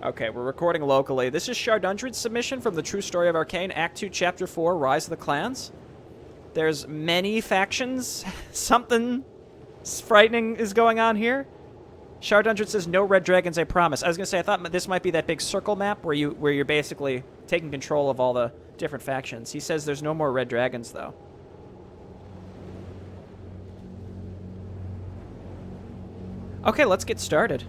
Okay, we're recording locally. This is Shar Dundred's submission from the True Story of Arcane, Act 2, Chapter 4, Rise of the Clans. There's many factions. Something frightening is going on here. Shar Dundred says, no red dragons, I promise. I was going to say, I thought this might be that big circle map where you're basically taking control of all the different factions. He says there's no more red dragons, though. Okay, let's get started.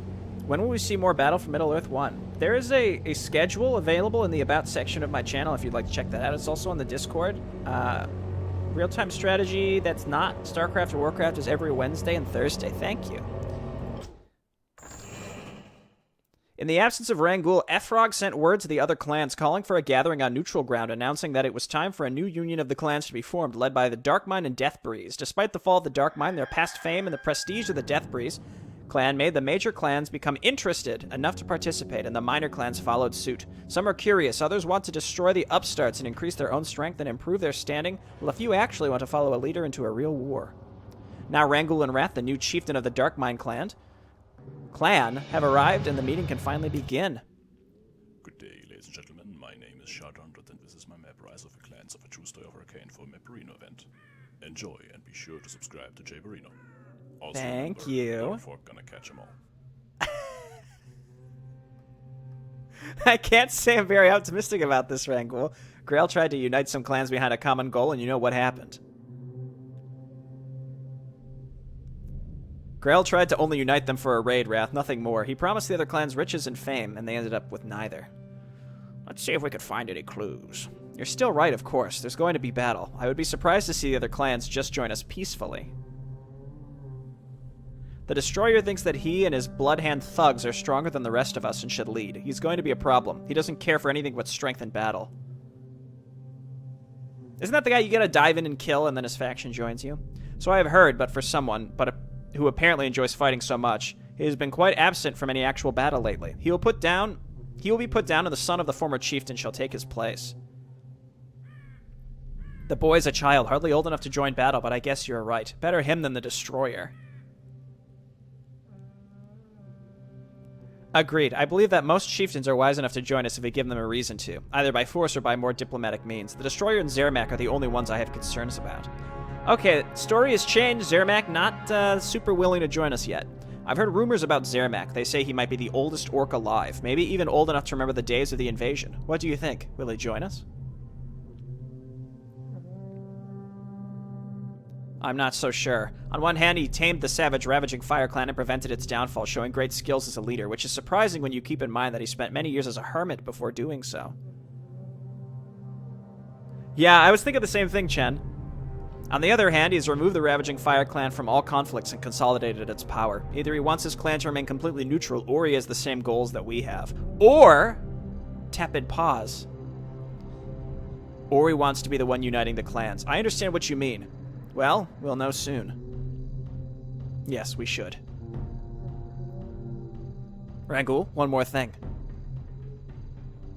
When will we see more Battle for Middle-earth 1? There is a schedule available in the About section of my channel if you'd like to check that out. It's also on the Discord. Real-time strategy that's not StarCraft or Warcraft is every Wednesday and Thursday. Thank you. In the absence of Rangool, Efrog sent word to the other clans calling for a gathering on neutral ground, announcing that it was time for a new union of the clans to be formed, led by the Darkmine and Deathbreeze. Despite the fall of the Darkmine, their past fame, and the prestige of the Deathbreeze clan made the major clans become interested enough to participate, and the minor clans followed suit. Some are curious, others want to destroy the upstarts and increase their own strength and improve their standing, while a few actually want to follow a leader into a real war. Now Rangool and Wrath, the new chieftain of the Darkmine clan, have arrived, and the meeting can finally begin. Good day, ladies and gentlemen. My name is Shar Dundred, and this is my map Rise of the Clans of a True Story of Arcane for Maporino event. Enjoy, and be sure to subscribe to Maporino. Also, Thank remember, you. don't fork gonna catch 'em all. I can't say I'm very optimistic about this, Rangool. Grail tried to unite some clans behind a common goal, and you know what happened. Grail tried to only unite them for a raid, Wrath, nothing more. He promised the other clans riches and fame, and they ended up with neither. Let's see if we could find any clues. You're still right, of course. There's going to be battle. I would be surprised to see the other clans just join us peacefully. The Destroyer thinks that he and his Bloodhand thugs are stronger than the rest of us and should lead. He's going to be a problem. He doesn't care for anything but strength in battle. Isn't that the guy you gotta dive in and kill, and then his faction joins you? So I have heard, but for someone who apparently enjoys fighting so much, he has been quite absent from any actual battle lately. He will be put down, and the son of the former chieftain shall take his place. The boy's a child, hardly old enough to join battle, but I guess you're right. Better him than the Destroyer. Agreed. I believe that most chieftains are wise enough to join us if we give them a reason to, either by force or by more diplomatic means. The Destroyer and Zermac are the only ones I have concerns about. Okay, story has changed. Zermac not super willing to join us yet. I've heard rumors about Zermac. They say he might be the oldest orc alive, maybe even old enough to remember the days of the invasion. What do you think? Will he join us? I'm not so sure. On one hand, he tamed the savage ravaging Fire Clan and prevented its downfall, showing great skills as a leader, which is surprising when you keep in mind that he spent many years as a hermit before doing so. Yeah, I was thinking the same thing, Chen. On the other hand, he has removed the ravaging Fire Clan from all conflicts and consolidated its power. Either he wants his clan to remain completely neutral, or he has the same goals that we have. Or, tepid pause. Or he wants to be the one uniting the clans. I understand what you mean. Well, we'll know soon. Yes, we should. Rangool, one more thing.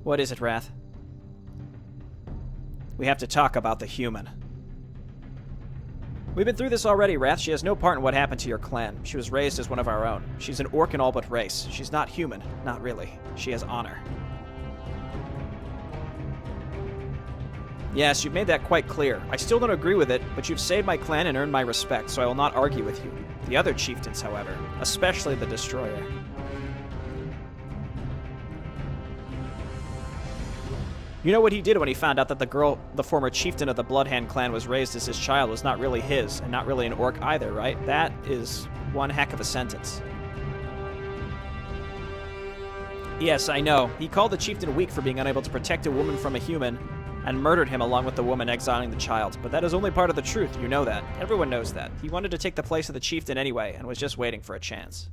What is it, Wrath? We have to talk about the human. We've been through this already, Wrath. She has no part in what happened to your clan. She was raised as one of our own. She's an orc in all but race. She's not human. Not really. She has honor. Yes, you've made that quite clear. I still don't agree with it, but you've saved my clan and earned my respect, so I will not argue with you. The other chieftains, however, especially the Destroyer. You know what he did when he found out that the girl, the former chieftain of the Bloodhand clan, was raised as his child, was not really his, and not really an orc either, right? That is one heck of a sentence. Yes, I know. He called the chieftain weak for being unable to protect a woman from a human, and murdered him along with the woman exiling the child. But that is only part of the truth, you know that. Everyone knows that. He wanted to take the place of the chieftain anyway, and was just waiting for a chance.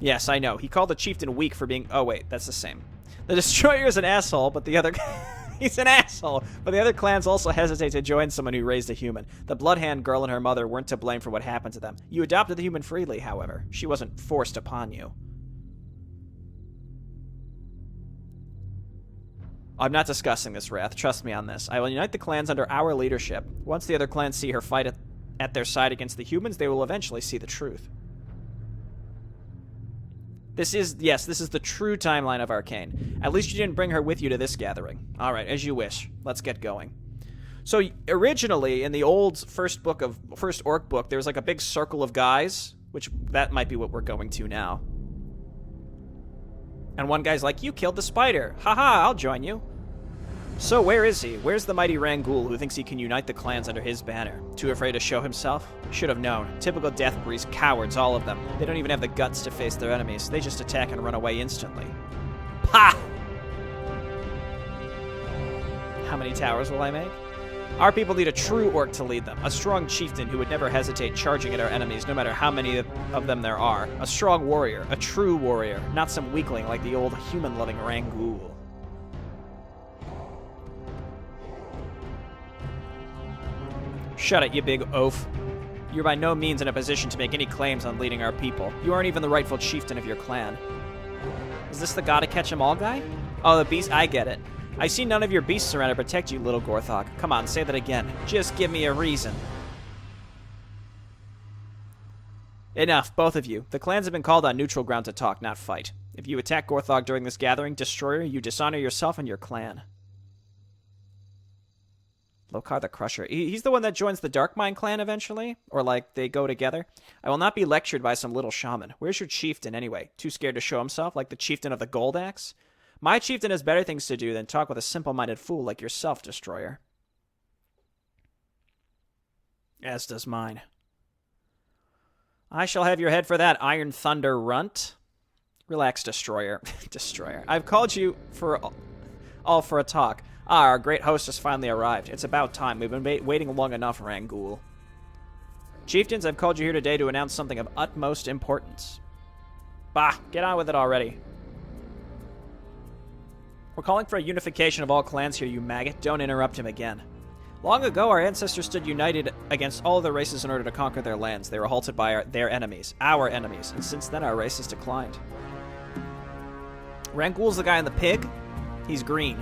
Yes, I know. He called the chieftain weak for being... Oh, wait, that's the same. The Destroyer is an asshole, but the other... He's an asshole, but the other clans also hesitate to join someone who raised a human. The Bloodhand girl and her mother weren't to blame for what happened to them. You adopted the human freely, however. She wasn't forced upon you. I'm not discussing this, Wrath. Trust me on this. I will unite the clans under our leadership. Once the other clans see her fight at their side against the humans, they will eventually see the truth. Yes, this is the true timeline of Arcane. At least you didn't bring her with you to this gathering. Alright, as you wish. Let's get going. So, originally, in the old first Orc book, there was like a big circle of guys, which that might be what we're going to now. And one guy's like, you killed the spider. Haha, I'll join you. So where is he? Where's the mighty Rangool who thinks he can unite the clans under his banner? Too afraid to show himself? Should have known. Typical Death Breeze cowards, all of them. They don't even have the guts to face their enemies. They just attack and run away instantly. Ha! How many towers will I make? Our people need a true orc to lead them. A strong chieftain who would never hesitate charging at our enemies no matter how many of them there are. A strong warrior. A true warrior. Not some weakling like the old human-loving Rangool. Shut it, you big oaf. You're by no means in a position to make any claims on leading our people. You aren't even the rightful chieftain of your clan. Is this the gotta catch 'em all guy? Oh, the beast? I get it. I see none of your beasts around to protect you, little Gorthok. Come on, say that again. Just give me a reason. Enough, both of you. The clans have been called on neutral ground to talk, not fight. If you attack Gorthok during this gathering, Destroyer, you dishonor yourself and your clan. Lokar the Crusher. He's the one that joins the Darkmind clan eventually? Or, like, they go together? I will not be lectured by some little shaman. Where's your chieftain, anyway? Too scared to show himself, like the chieftain of the Gold Axe? My chieftain has better things to do than talk with a simple-minded fool like yourself, Destroyer. As does mine. I shall have your head for that, Iron Thunder runt. Relax, Destroyer. Destroyer. I've called you all for a talk. Ah, our great host has finally arrived. It's about time. We've been waiting long enough, Rangool. Chieftains, I've called you here today to announce something of utmost importance. Bah, get on with it already. We're calling for a unification of all clans here, you maggot. Don't interrupt him again. Long ago, our ancestors stood united against all other races in order to conquer their lands. They were halted by their enemies, and since then our race has declined. Rangool's the guy in the pig. He's green.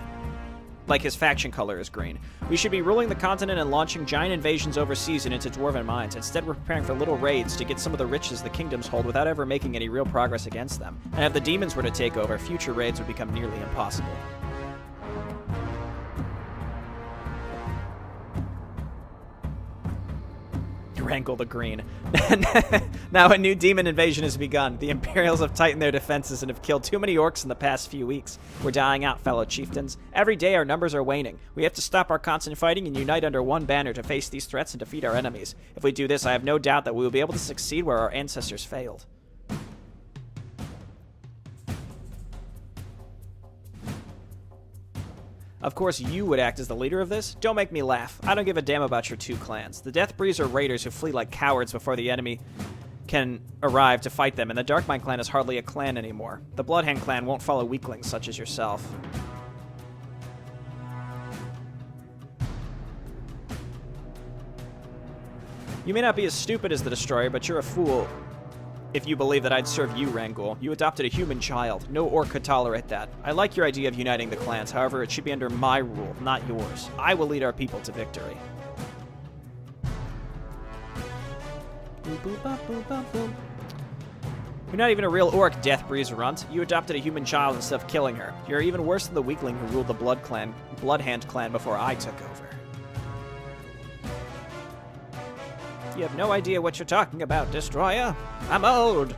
Like his faction color is green. We should be ruling the continent and launching giant invasions overseas and into dwarven mines. Instead, we're preparing for little raids to get some of the riches the kingdoms hold without ever making any real progress against them. And if the demons were to take over, future raids would become nearly impossible. Rangool the Green. Now a new demon invasion has begun. The Imperials have tightened their defenses and have killed too many orcs in the past few weeks. We're dying out, fellow chieftains. Every day our numbers are waning. We have to stop our constant fighting and unite under one banner to face these threats and defeat our enemies. If we do this, I have no doubt that we will be able to succeed where our ancestors failed. Of course, you would act as the leader of this? Don't make me laugh. I don't give a damn about your two clans. The Death Breeze are raiders who flee like cowards before the enemy can arrive to fight them, and the Darkmind clan is hardly a clan anymore. The Bloodhand clan won't follow weaklings such as yourself. You may not be as stupid as the Destroyer, but you're a fool if you believe that I'd serve you, Rangool. You adopted a human child. No orc could tolerate that. I like your idea of uniting the clans. However, it should be under my rule, not yours. I will lead our people to victory. You're not even a real orc, Death Breeze runt. You adopted a human child instead of killing her. You're even worse than the weakling who ruled the Bloodhand clan before I took over. You have no idea what you're talking about, Destroyer. I'm old.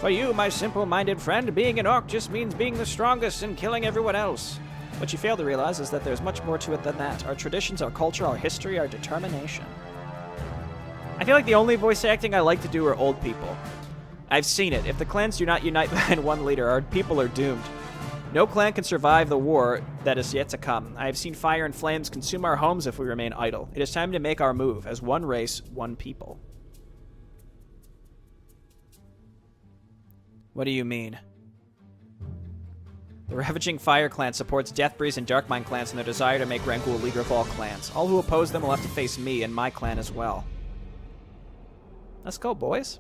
For you, my simple-minded friend, being an orc just means being the strongest and killing everyone else. What you fail to realize is that there's much more to it than that. Our traditions, our culture, our history, our determination. I feel like the only voice acting I like to do are old people. I've seen it. If the clans do not unite behind one leader, our people are doomed. No clan can survive the war that is yet to come. I have seen fire and flames consume our homes if we remain idle. It is time to make our move, as one race, one people. What do you mean? The Ravaging Fire clan supports Deathbreeze and Darkmind clans in their desire to make Rangool leader of all clans. All who oppose them will have to face me and my clan as well. Let's go, boys.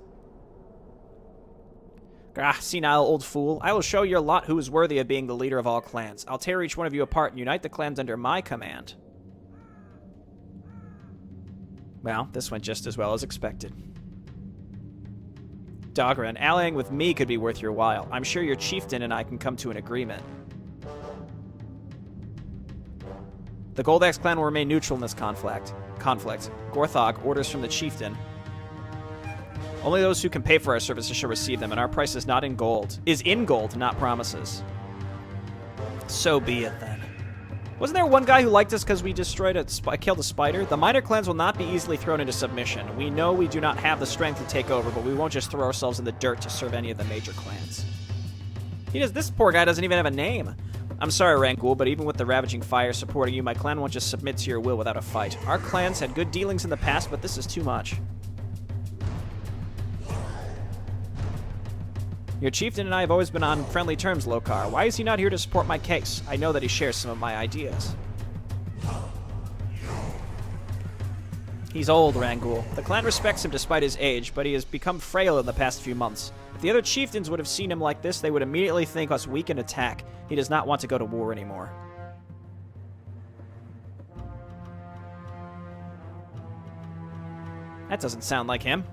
Ah, senile old fool. I will show your lot who is worthy of being the leader of all clans. I'll tear each one of you apart and unite the clans under my command. Well, this went just as well as expected. Dogran, allying with me could be worth your while. I'm sure your chieftain and I can come to an agreement. The Goldaxe clan will remain neutral in this conflict. Gorthog orders from the chieftain. Only those who can pay for our services shall receive them, and our price is in gold, not promises. So be it then. Wasn't there one guy who liked us because we killed a spider? The minor clans will not be easily thrown into submission. We know we do not have the strength to take over, but we won't just throw ourselves in the dirt to serve any of the major clans. This poor guy doesn't even have a name. I'm sorry, Rangool, but even with the ravaging fire supporting you, my clan won't just submit to your will without a fight. Our clans had good dealings in the past, but this is too much. Your chieftain and I have always been on friendly terms, Lokar. Why is he not here to support my case? I know that he shares some of my ideas. He's old, Rangool. The clan respects him despite his age, but he has become frail in the past few months. If the other chieftains would have seen him like this, they would immediately think us weak in attack. He does not want to go to war anymore. That doesn't sound like him.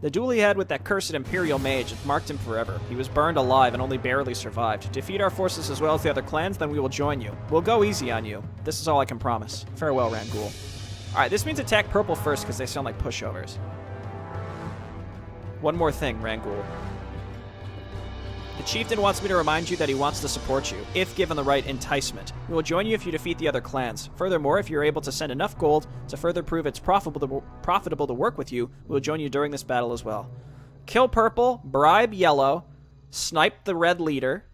The duel he had with that cursed Imperial mage had marked him forever. He was burned alive and only barely survived. Defeat our forces as well as the other clans, then we will join you. We'll go easy on you. This is all I can promise. Farewell, Rangool. Alright, this means attack purple first because they sound like pushovers. One more thing, Rangool. The chieftain wants me to remind you that he wants to support you, if given the right enticement. We will join you if you defeat the other clans. Furthermore, if you're able to send enough gold to further prove it's profitable to work with you, we will join you during this battle as well. Kill purple, bribe yellow, snipe the red leader.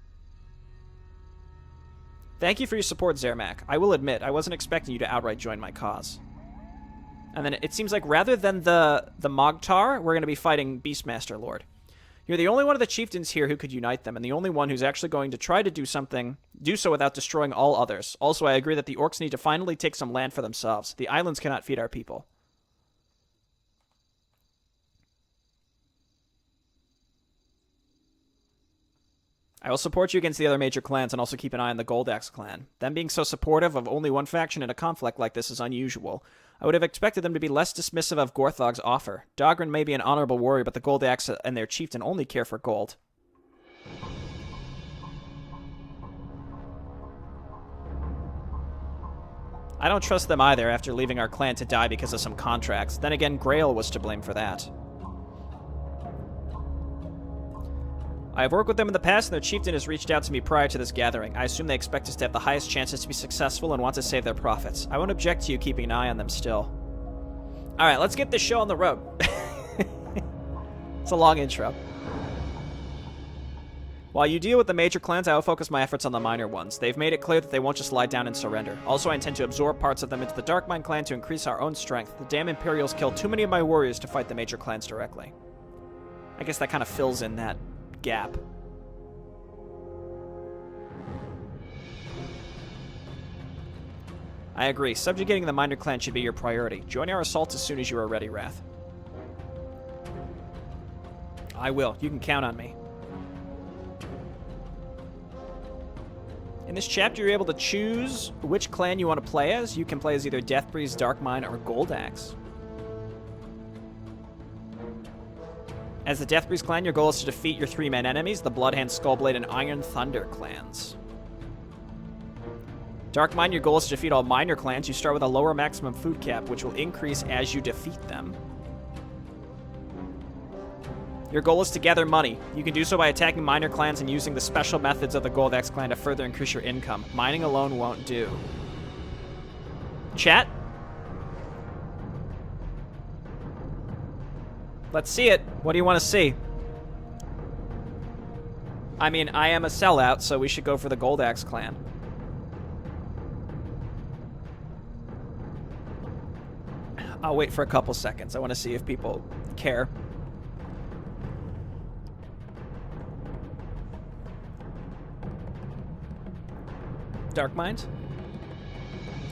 Thank you for your support, Zermac. I will admit, I wasn't expecting you to outright join my cause. And then it seems like rather than the Mogtar, we're going to be fighting Beastmaster Lord. You're the only one of the chieftains here who could unite them, and the only one who's actually going to try to do so without destroying all others. Also, I agree that the orcs need to finally take some land for themselves. The islands cannot feed our people. I will support you against the other major clans and also keep an eye on the Goldaxe clan. Them being so supportive of only one faction in a conflict like this is unusual. I would have expected them to be less dismissive of Gorthog's offer. Dogran may be an honorable warrior, but the Goldaxe and their chieftain only care for gold. I don't trust them either after leaving our clan to die because of some contracts. Then again, Grail was to blame for that. I have worked with them in the past, and their chieftain has reached out to me prior to this gathering. I assume they expect us to have the highest chances to be successful and want to save their profits. I won't object to you keeping an eye on them still. Alright, let's get this show on the road. It's a long intro. While you deal with the major clans, I will focus my efforts on the minor ones. They've made it clear that they won't just lie down and surrender. Also, I intend to absorb parts of them into the Darkmind clan to increase our own strength. The damn Imperials killed too many of my warriors to fight the major clans directly. I guess that kind of fills in that gap. I agree. Subjugating the minor clan should be your priority. Join our assault as soon as you are ready, Wrath. I will. You can count on me. In this chapter, you're able to choose which clan you want to play as. You can play as either Deathbreeze, Darkmine, or Goldaxe. As the Deathbreeze clan, your goal is to defeat your three-man enemies, the Bloodhand, Skullblade, and Iron Thunder clans. Darkmine, your goal is to defeat all minor clans. You start with a lower maximum food cap, which will increase as you defeat them. Your goal is to gather money. You can do so by attacking minor clans and using the special methods of the Goldaxe clan to further increase your income. Mining alone won't do. Chat? Let's see it. What do you want to see? I mean, I am a sellout, so we should go for the Goldaxe clan. I'll wait for a couple seconds. I want to see if people care. Darkmind?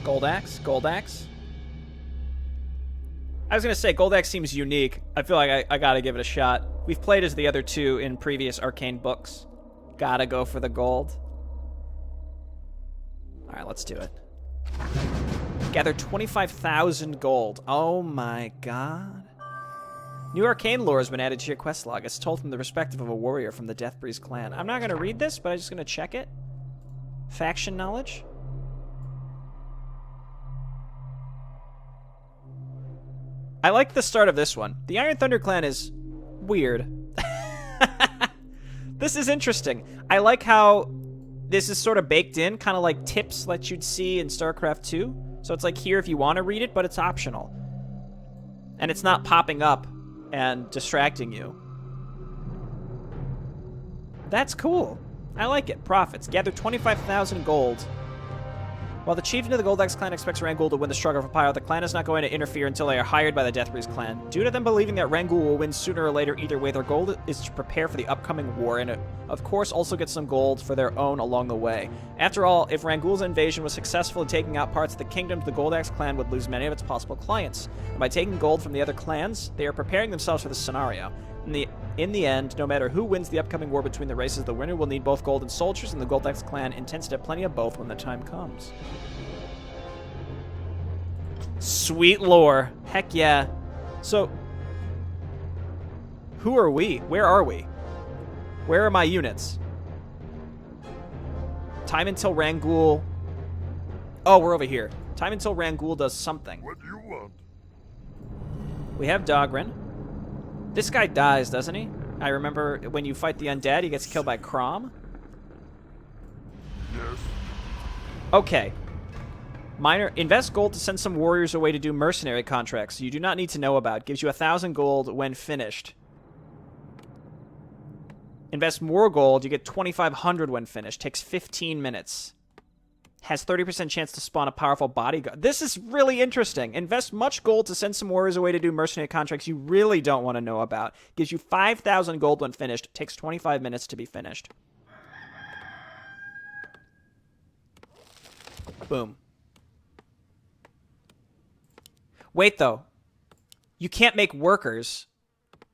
Goldaxe? Goldaxe? I was going to say, Goldaxe seems unique. I feel like I gotta give it a shot. We've played as the other two in previous Arcane books. Gotta go for the gold. Alright, let's do it. Gather 25,000 gold. Oh my god. New arcane lore has been added to your quest log. It's told from the perspective of a warrior from the Deathbreeze clan. I'm not going to read this, but I'm just going to check it. Faction knowledge. I like the start of this one. The Iron Thunder clan is weird. This is interesting. I like how this is sort of baked in, kind of like tips that you'd see in StarCraft 2. So it's like here if you want to read it, but it's optional. And it's not popping up and distracting you. That's cool. I like it. Profits. Gather 25,000 gold. While the chieftain of the Goldax clan expects Rangool to win the struggle for power, the clan is not going to interfere until they are hired by the Deathbreeze clan. Due to them believing that Rangool will win sooner or later either way, their goal is to prepare for the upcoming war and, of course, also get some gold for their own along the way. After all, if Rangool's invasion was successful in taking out parts of the kingdom, the Goldax clan would lose many of its possible clients. And by taking gold from the other clans, they are preparing themselves for this scenario. In the end, no matter who wins the upcoming war between the races, the winner will need both gold and soldiers, and the Goldax clan intends to have plenty of both when the time comes. Sweet lore. Heck yeah. So, who are we? Where are we? Where are my units? Time until Rangool... Oh, we're over here. Time until Rangool does something. What do you want? We have Dogren. This guy dies, doesn't he? I remember when you fight the undead, he gets killed by Crom. Yes. Okay. Minor, invest gold to send some warriors away to do mercenary contracts you do not need to know about. Gives you 1,000 gold when finished. Invest more gold, you get 2,500 when finished. Takes 15 minutes. Has 30% chance to spawn a powerful bodyguard. This is really interesting. Invest much gold to send some warriors away to do mercenary contracts you really don't want to know about. Gives you 5,000 gold when finished. Takes 25 minutes to be finished. Boom. Wait, though. You can't make workers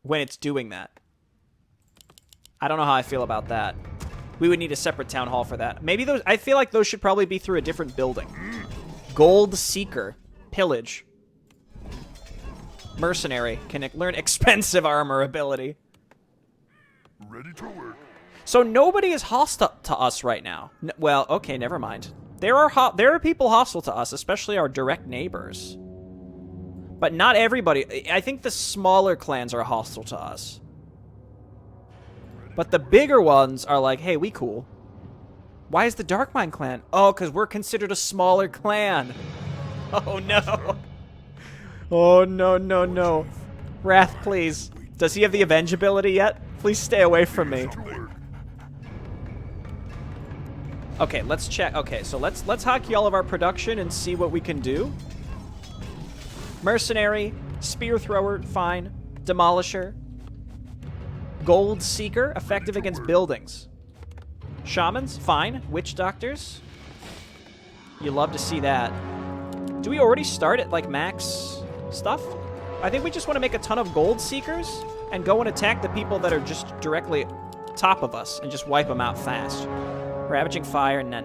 when it's doing that. I don't know how I feel about that. We would need a separate town hall for that. Maybe those... I feel like those should probably be through a different building. Gold Seeker. Pillage. Mercenary. Can learn expensive armor ability. Ready to work. So nobody is hostile to us right now. Well, okay, never mind. There are people hostile to us, especially our direct neighbors. But not everybody. I think the smaller clans are hostile to us. But the bigger ones are like, hey, we cool. Why is the Darkmind clan? Oh, because we're considered a smaller clan. Oh, no. Oh, no, no, no. Wrath, please. Does he have the Avenge ability yet? Please stay away from me. Okay, let's check. Okay, so let's hockey all of our production and see what we can do. Mercenary, Spear Thrower, fine. Demolisher. Gold Seeker, effective against buildings. Shamans, fine. Witch Doctors. You love to see that. Do we already start at, like, max stuff? I think we just want to make a ton of Gold Seekers and go and attack the people that are just directly top of us and just wipe them out fast. Ravaging Fire, nah.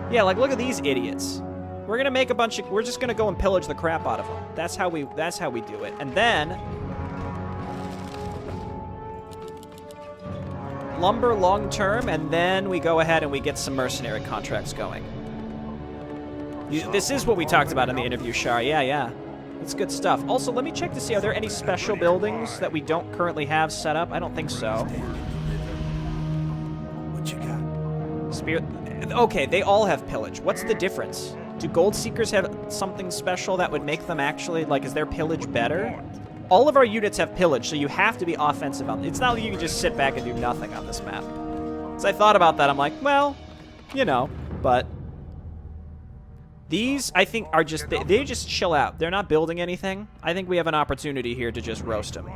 Yeah, like, look at these idiots. We're gonna make a bunch of... We're just gonna go and pillage the crap out of them. That's how we do it. And then... lumber long term, and then we go ahead and we get some mercenary contracts going. This is what we talked about in the interview, Shar. Yeah. It's good stuff. Also, let me check to see, are there any special buildings that we don't currently have set up? I don't think so. What you got? Spirit... Okay, they all have pillage. What's the difference? Do Gold Seekers have something special that would make them actually, like, is their pillage better? All of our units have pillage, so you have to be offensive on... It's not like you can just sit back and do nothing on this map. So I thought about that, I'm like, well, you know, but... These, I think, are just... They just chill out. They're not building anything. I think we have an opportunity here to just roast them.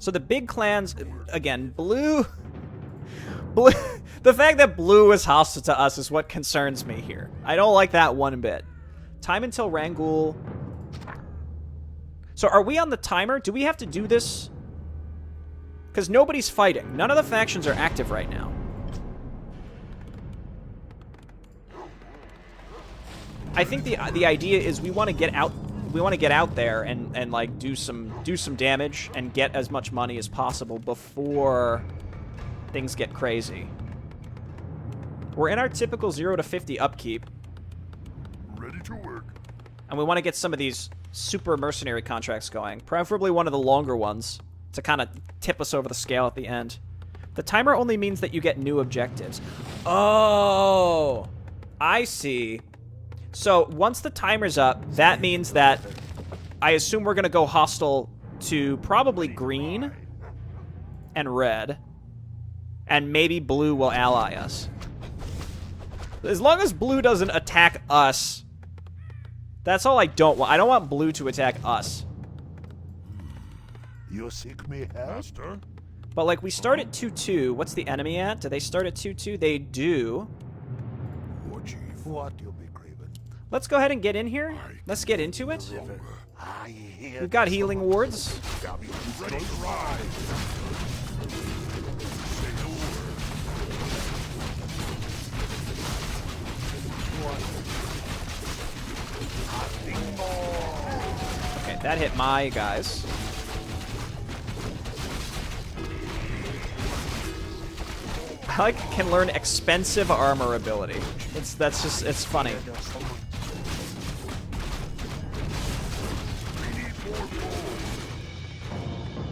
So the big clans, again, blue... The fact that blue is hostile to us is what concerns me here. I don't like that one bit. Time until Rangool... So are we on the timer? Do we have to do this? Because nobody's fighting. None of the factions are active right now. I think the idea is we want to get out want to get out there and like do some damage and get as much money as possible before things get crazy. We're in our typical 0 to 50 upkeep. Ready to work. And we want to get some of these super mercenary contracts going. Preferably one of the longer ones to kind of tip us over the scale at the end. The timer only means that you get new objectives. Oh, I see. So once the timer's up, that means that I assume we're going to go hostile to probably green and red. And maybe blue will ally us. As long as blue doesn't attack us, that's all I don't want. I don't want blue to attack us. You seek me, Master? But, like, we start at 2-2. What's the enemy at? Do they start at 2-2? They do. Oh, Chief. What you'll be craving? Let's go ahead and get in here. Let's get into it. We've got healing wards. Ready to rise. Say no word. Okay, that hit my guys. I like can learn expensive armor ability. It's funny.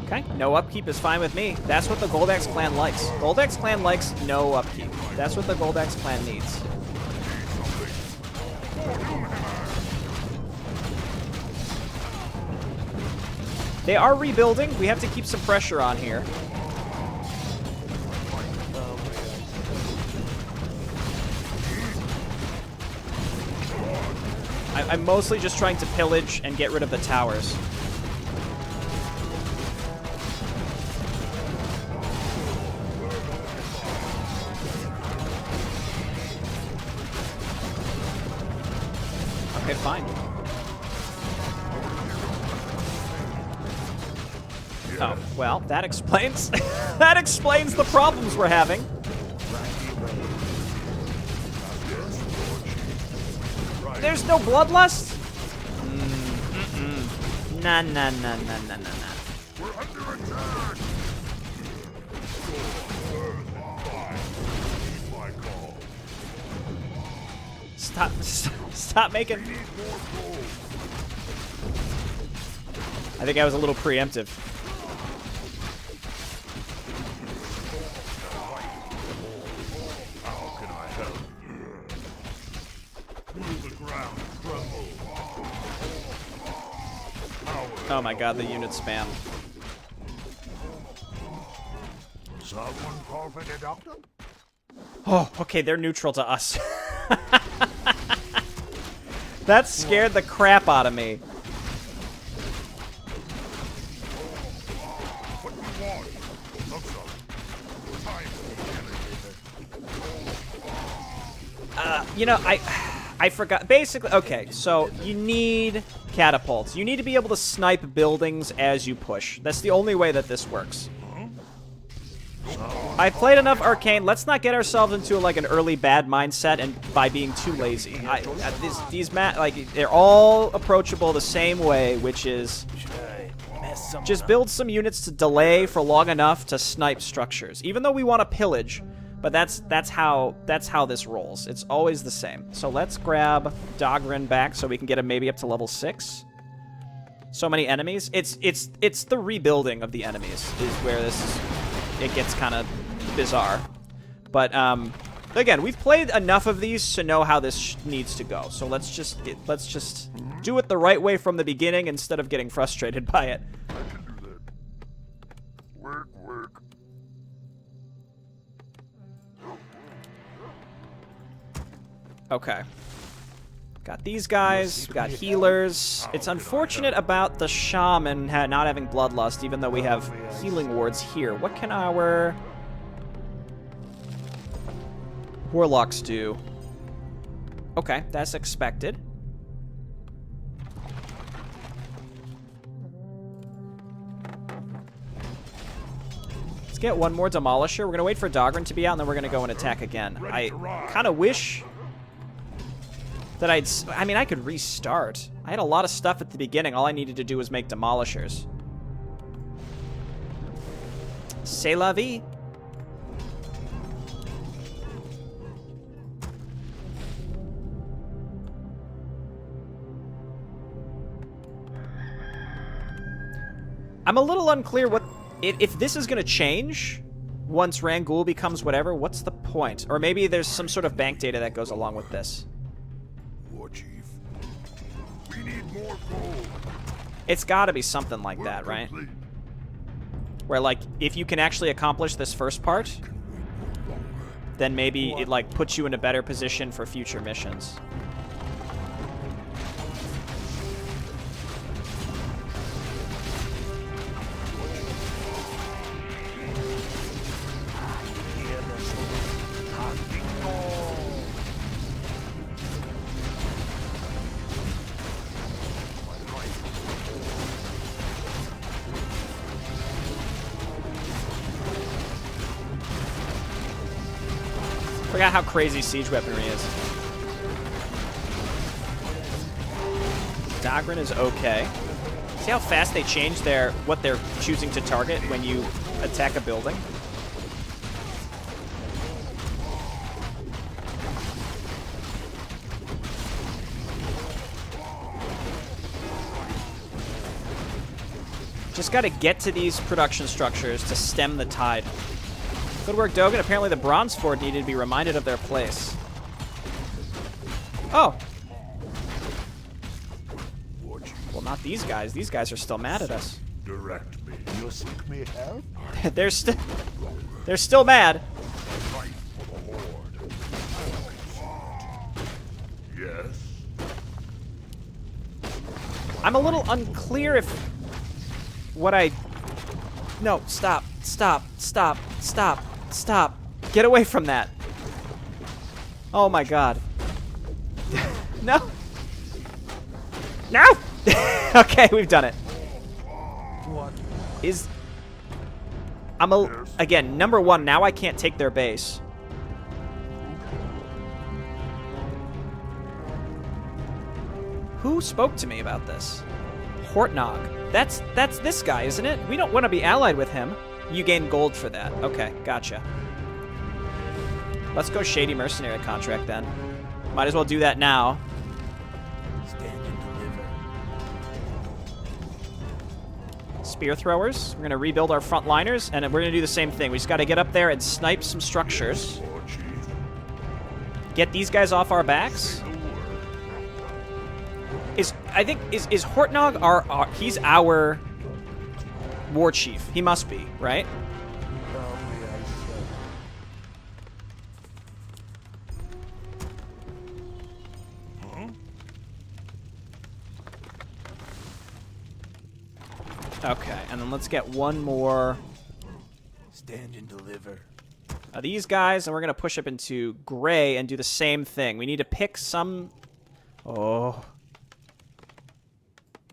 Okay, no upkeep is fine with me. That's what the Goldax clan likes. Goldax clan likes no upkeep. That's what the Goldax clan needs. They are rebuilding. We have to keep some pressure on here. I'm mostly just trying to pillage and get rid of the towers. Okay, fine. Oh, well, that explains that explains the problems we're having. There's no bloodlust? Nah. We're under attack. My call. Stop making. I think I was a little preemptive. How can I help? Feel the ground tremble. Oh my god, the unit spam. Someone call for the doctor? Oh, okay, they're neutral to us. That scared the crap out of me. What do you want? Looks up. Time. You know, I forgot. Basically, okay, so you need catapults. You need to be able to snipe buildings as you push. That's the only way that this works. I played enough Arcane. Let's not get ourselves into like an early bad mindset and by being too lazy. These like they're all approachable the same way, which is just build some units to delay for long enough to snipe structures. Even though we want to pillage, but that's how this rolls. It's always the same. So let's grab Dundred back so we can get him maybe up to level 6. So many enemies. It's the rebuilding of the enemies is where it gets kind of bizarre. But again, we've played enough of these to know how this needs to go. So let's just do it the right way from the beginning instead of getting frustrated by it. I can do that. Work. Okay. Got these guys. We got healers. It's unfortunate about the shaman not having bloodlust, even though we have healing wards here. What can our warlocks do? Okay, that's expected. Let's get one more Demolisher. We're going to wait for Dundred to be out, and then we're going to go and attack again. I kind of wish that I mean, I could restart. I had a lot of stuff at the beginning. All I needed to do was make demolishers. C'est la vie. I'm a little unclear what... If this is going to change once Rangool becomes whatever, what's the point? Or maybe there's some sort of bank data that goes along with this. War Chief. We need more gold. It's got to be something like that, right? Where, like, if you can actually accomplish this first part, then maybe it, like, puts you in a better position for future missions. Forgot how crazy siege weaponry is. Dagran is okay. See how fast they change what they're choosing to target when you attack a building? Just gotta get to these production structures to stem the tide. Good work, Dogan. Apparently the Bronze Fort needed to be reminded of their place. Oh. Well, not these guys. These guys are still mad at us. Direct me. You seek me help? They're still mad. Fight for the Horde. Yes. I'm a little unclear if what I... No, stop. Stop. Stop. Stop. Stop. Get away from that. Oh my god. No. No! Okay, we've done it. What? Again, number one, now I can't take their base. Who spoke to me about this? Hortnog. That's this guy, isn't it? We don't want to be allied with him. You gain gold for that. Okay, gotcha. Let's go Shady Mercenary contract then. Might as well do that now. Stand and deliver. Spear throwers. We're going to rebuild our frontliners, and we're going to do the same thing. We just got to get up there and snipe some structures. War Chief. Get these guys off our backs. Is Hortnog he's our war chief. He must be, right? Okay, and then let's get one more. Stand and deliver. These guys, and we're gonna push up into gray and do the same thing. We need to pick some. Oh,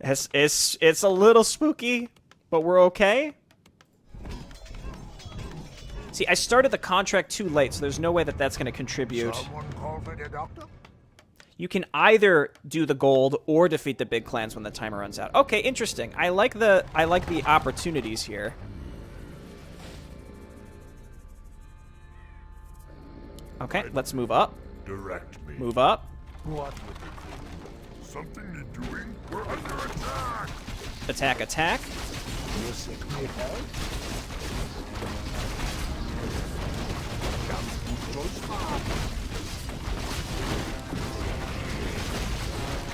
it's a little spooky, but we're okay. See, I started the contract too late, so there's no way that that's gonna contribute. Someone call for the doctor? You can either do the gold or defeat the big clans when the timer runs out. Okay, interesting. I like the opportunities here. Okay, let's move up. Direct me. Move up. What would it be? Something you're doing? We're under attack! Attack, attack. You seek me help?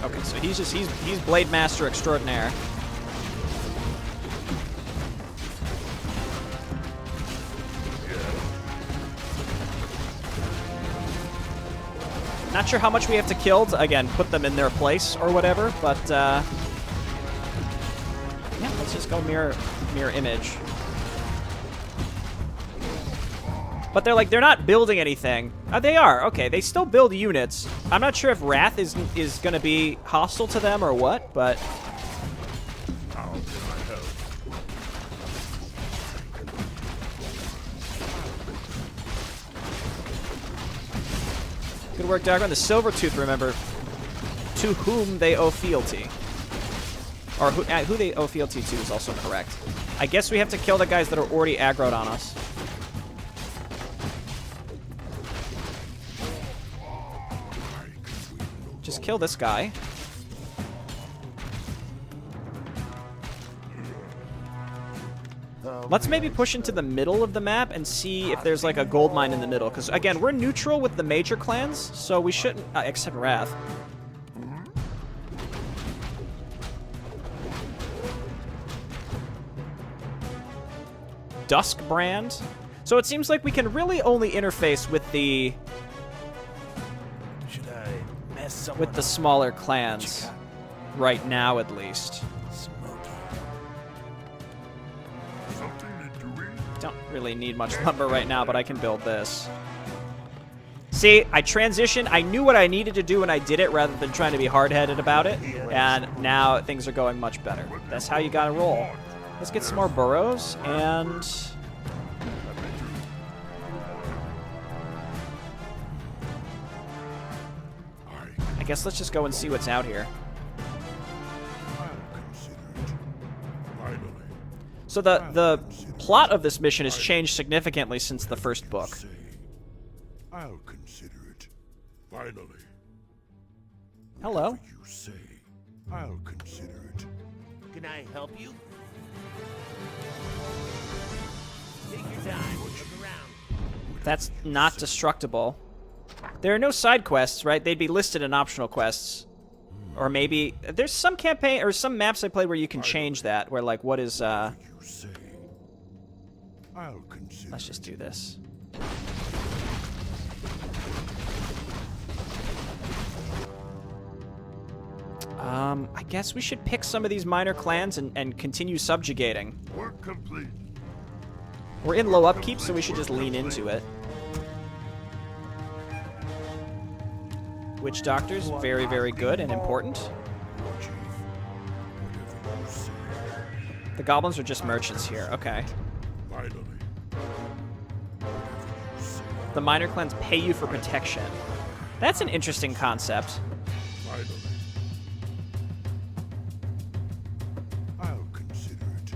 Okay, so he's Blade Master Extraordinaire. Not sure how much we have to kill to, again, put them in their place or whatever, but, yeah, let's just go mirror image. But they're not building anything. They are. Okay, they still build units. I'm not sure if Wrath is going to be hostile to them or what, but... How can I help? Good work, Dagran. The Silvertooth, remember, to whom they owe fealty. Or who they owe fealty to is also correct. I guess we have to kill the guys that are already aggroed on us. Just kill this guy. Let's maybe push into the middle of the map and see if there's like a gold mine in the middle. Because, again, we're neutral with the major clans, so we shouldn't... except Wrath. Duskbrand. So it seems like we can really only interface with the... with the smaller clans. Right now, at least. Don't really need much lumber right now, but I can build this. See, I transitioned. I knew what I needed to do and I did it rather than trying to be hard-headed about it. And now things are going much better. That's how you gotta roll. Let's get some more burrows and... I guess let's just go and see what's out here. So the plot of this mission has changed significantly since the first book. I'll consider it. Finally. Hello. Whatever you say, I'll consider it. Can I help you? Take your time. Look around. That's not destructible. There are no side quests, right? They'd be listed in optional quests. Or maybe there's some campaign or some maps I played where you can change that, where like what is You say, I'll consider let's just do this. I guess we should pick some of these minor clans and continue subjugating. Work complete. We're in low upkeep, so we should just lean into it. Witch Doctors, very, very good and important. Chief, whatever you say. The goblins are just merchants here. Okay. Finally. Whatever you say. The minor clans pay you for protection. That's an interesting concept. Finally. I'll consider it.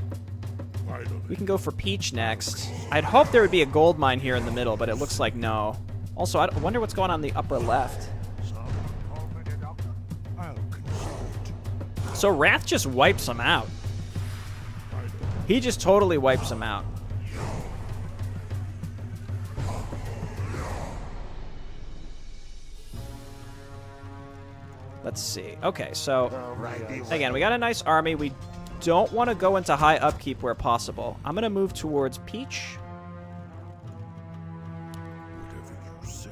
Finally. We can go for Peach next. I'd hope there would be a gold mine here in the middle, but it looks like no. Also, I wonder what's going on in the upper left. I'll consider it. So Wrath just wipes them out. He just totally wipes them out. Let's see. Okay, so again, we got a nice army. We don't want to go into high upkeep where possible. I'm going to move towards Peach. Whatever you say,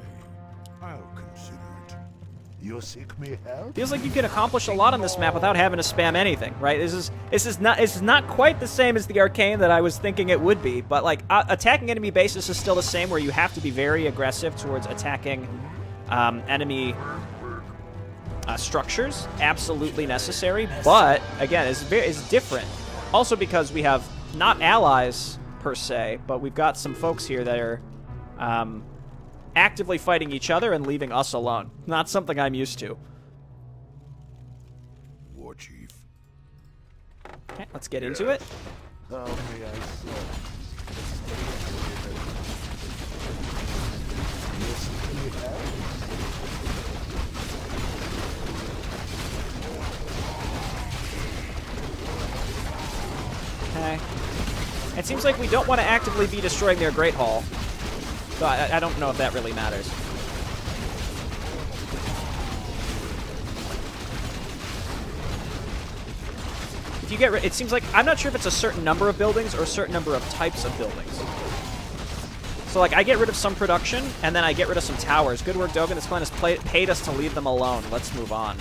I'll consider it. You seek me help? Feels like you can accomplish a lot on this map without having to spam anything, right? This is not quite the same as the Arcane that I was thinking it would be, but like attacking enemy bases is still the same, where you have to be very aggressive towards attacking enemy structures. Absolutely necessary, but again, it's different. Also because we have not allies per se, but we've got some folks here that are actively fighting each other and leaving us alone. Not something I'm used to. War Chief. Okay, let's get into it. How may I serve? You seek me help? Okay. It seems like we don't want to actively be destroying their Great Hall. So I don't know if that really matters. If you get it seems like, I'm not sure if it's a certain number of buildings or a certain number of types of buildings. So like, I get rid of some production, and then I get rid of some towers. Good work, Dogen. This clan has paid us to leave them alone. Let's move on.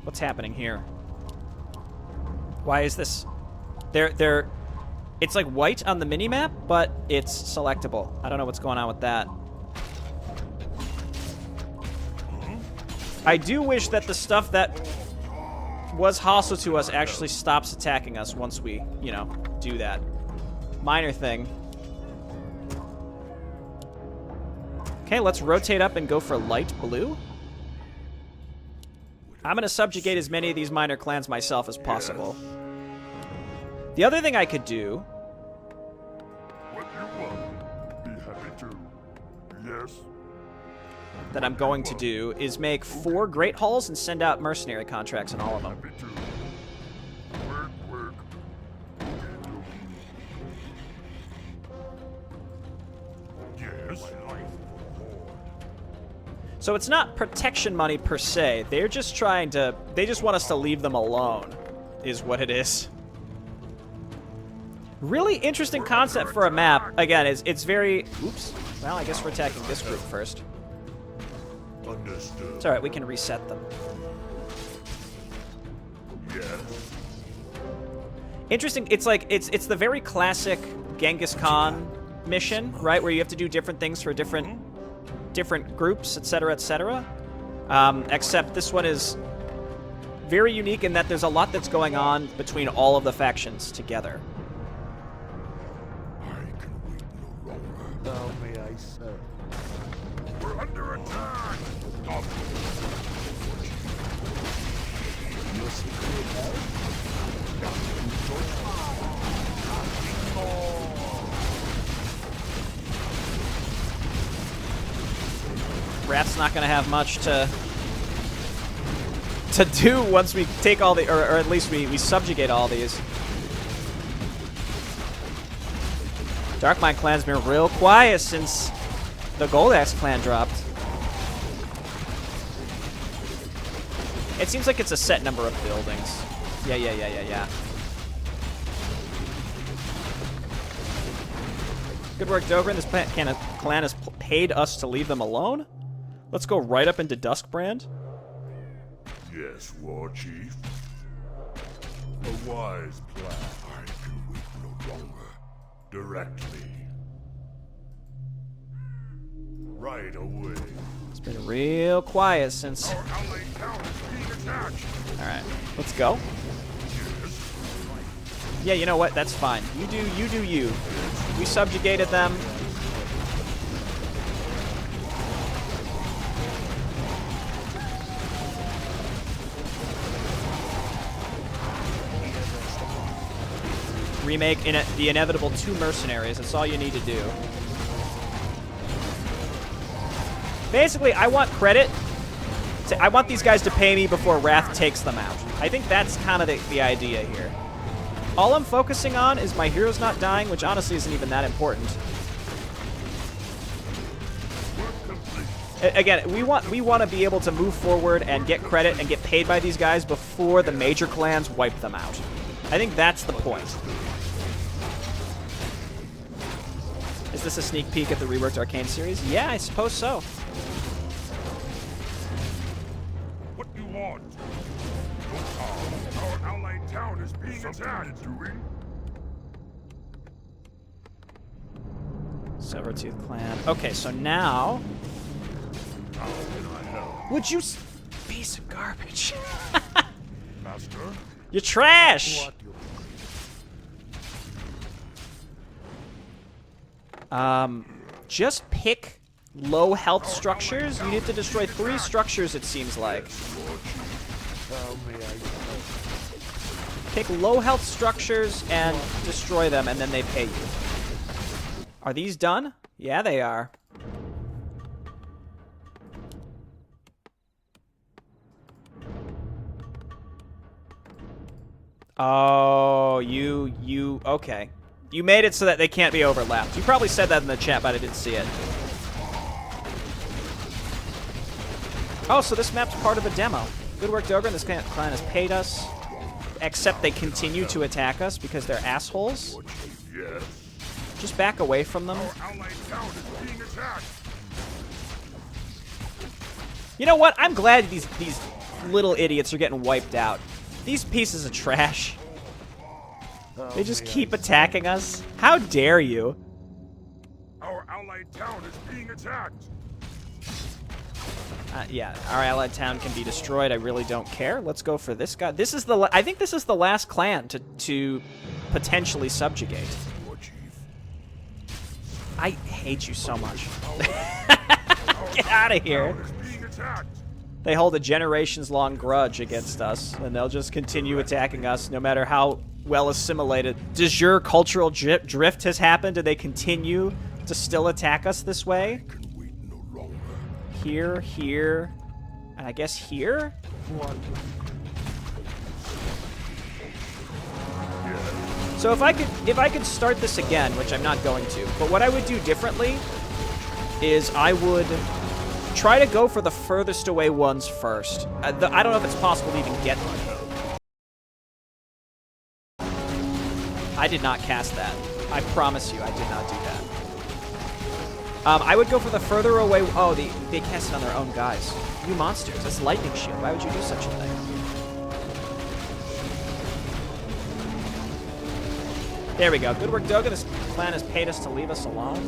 What's happening here? Why is this? It's like white on the minimap, but it's selectable. I don't know what's going on with that. I do wish that the stuff that was hostile to us actually stops attacking us once we, you know, do that. Minor thing. Okay, let's rotate up and go for light blue. I'm going to subjugate as many of these minor clans myself as possible. The other thing I could do... What you want? Be happy to. Yes. that I'm going to do is make 4 Great Halls and send out mercenary contracts in all of them. Happy to. Work, work. Yes. So it's not protection money per se. They're just trying to... They just want us to leave them alone, is what it is. Really interesting concept for a map. Again, it's very... Oops. Well, I guess we're attacking this group first. Understood. It's alright, we can reset them. Yes. Interesting. It's like... It's the very classic Genghis Khan mission, right? Where you have to do different things for different groups, etc., etc. Except this one is very unique in that there's a lot that's going on between all of the factions together. I can wait no longer. How may I serve? We're under attack. Stop. Your secret help? Wrath's not going to have much to do once we take all the... Or at least we subjugate all these. Darkmind clan's been real quiet since the Goldax clan dropped. It seems like it's a set number of buildings. Yeah. Good work, Dogran. This clan has paid us to leave them alone. Let's go right up into Duskbrand. Yes, War Chief. A wise plan. I can wait no longer. Directly. Right away. It's been real quiet since... Our allied town is being attacked. Alright, let's go. Yes. Yeah, you know what? That's fine. You do you. We subjugated them. Remake the inevitable 2 mercenaries. That's all you need to do. Basically, I want credit. I want these guys to pay me before Wrath takes them out. I think that's kind of the idea here. All I'm focusing on is my heroes not dying, which honestly isn't even that important. Again, we want to be able to move forward and get credit and get paid by these guys before the major clans wipe them out. I think that's the point. Is this a sneak peek at the reworked Arcane series? Yeah, I suppose so. What you want? Our allied town is being attacked. Doing? Silvertooth clan. Okay, so now... How can I help? Would you... Piece of garbage. Master? You're trash! Just pick low health structures. You need to destroy 3 structures, it seems like. How may I serve? Pick low health structures and destroy them, and then they pay you. Are these done? Yeah, they are. Oh, you, okay. You made it so that they can't be overlapped. You probably said that in the chat, but I didn't see it. Oh, so this map's part of a demo. Good work, Dogran. This clan has paid us. Except they continue to attack us because they're assholes. Yes. Just back away from them. Our allied town is being attacked. You know what? I'm glad these little idiots are getting wiped out. These pieces of trash. They just keep attacking us. How dare you? Our allied town is being attacked. Yeah, our allied town can be destroyed. I really don't care. Let's go for this guy. This is I think this is the last clan to potentially subjugate. I hate you so much. Get out of here. Town is being attacked. They hold a generations-long grudge against us, and they'll just continue attacking us no matter how well assimilated. Does your cultural drift has happened? Do they continue to still attack us this way? Can wait no longer. Here, here, and I guess here? So if I could start this again, which I'm not going to, but what I would do differently is I would try to go for the furthest away ones first. I don't know if it's possible to even get them. I did not cast that. I promise you, I did not do that. I would go for the further away. Oh, they cast it on their own guys. You monsters! That's lightning shield. Why would you do such a thing? There we go. Good work, Doga. This plan has paid us to leave us alone.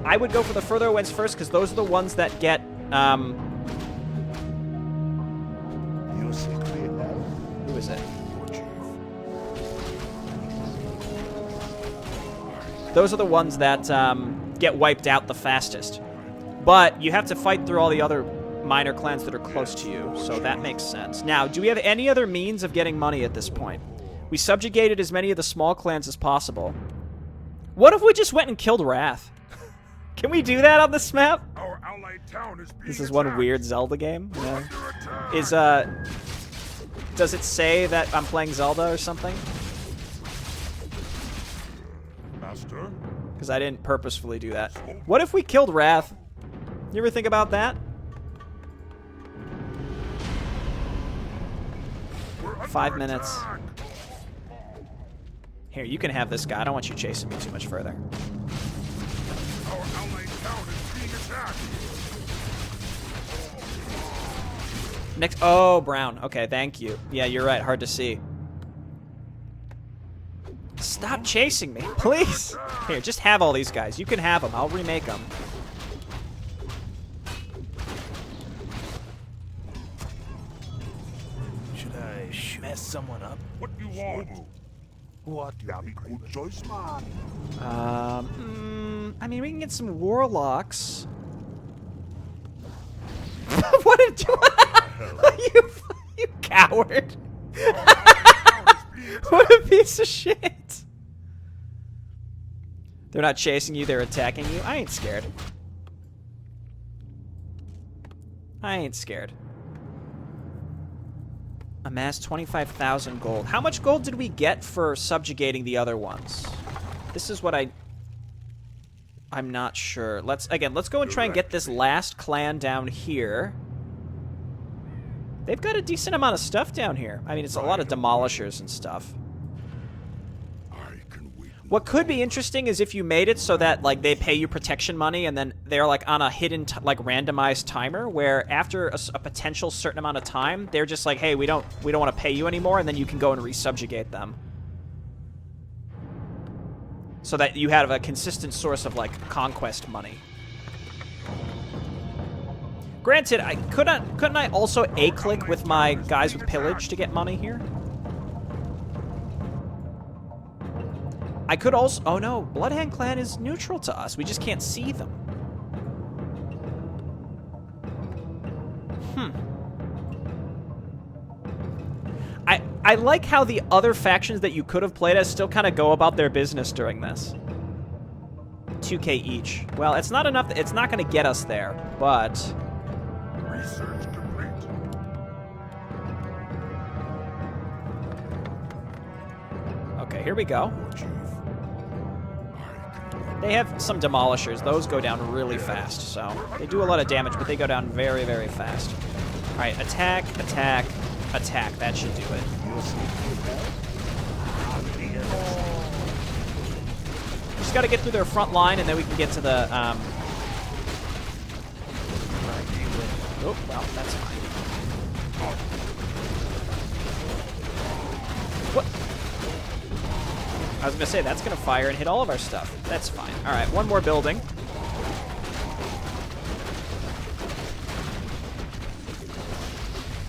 I would go for the further ones first because those are the ones that get. Your secret now? Who is it? Those are the ones that get wiped out the fastest. But you have to fight through all the other minor clans that are close to you, so that makes sense. Now, do we have any other means of getting money at this point? We subjugated as many of the small clans as possible. What if we just went and killed Wrath? Can we do that on this map? Our allied town is being This is one attacked. weird Zelda game. Yeah. Under attack. Is does it say that I'm playing Zelda or something? Master? Because I didn't purposefully do that. What if we killed Wrath? You ever think about that? We're under 5 minutes. attack. Here, you can have this guy. I don't want you chasing me too much further. Our allied town is being attacked. Next. Oh, brown. Okay, thank you. Yeah, you're right. Hard to see. Stop chasing me, please. Here, just have all these guys. You can have them. I'll remake them. Should I mess someone up? What you want? What you Very good choice, man. I mean, we can get some warlocks. What did you coward. What a piece of shit. They're not chasing you, they're attacking you. I ain't scared. I ain't scared. Amass 25,000 gold. How much gold did we get for subjugating the other ones? This is what I'm not sure. Let's go and try and get this last clan down here. They've got a decent amount of stuff down here. I mean, it's a lot of demolishers and stuff. I can wait. What could be interesting is if you made it so that, like, they pay you protection money and then they're, like, on a hidden, randomized timer where after a potential certain amount of time, they're just like, hey, we don't want to pay you anymore, and then you can go and resubjugate them. So that you have a consistent source of, like, conquest money. Granted, couldn't I also A-click with my guys with pillage to get money here? I could also... Oh no, Bloodhand Clan is neutral to us. We just can't see them. I like how the other factions that you could have played as still kind of go about their business during this. 2k each. Well, it's not enough. It's not going to get us there, but... Research complete. Okay, here we go. Chief. I can wait. They have some demolishers. Those go down really fast, so they do a lot of damage, but they go down very, very fast. All right, attack, attack, attack. That should do it. Just got to get through their front line, and then we can get to the... Oh, well, that's fine. What? I was going to say, that's going to fire and hit all of our stuff. That's fine. All right, one more building.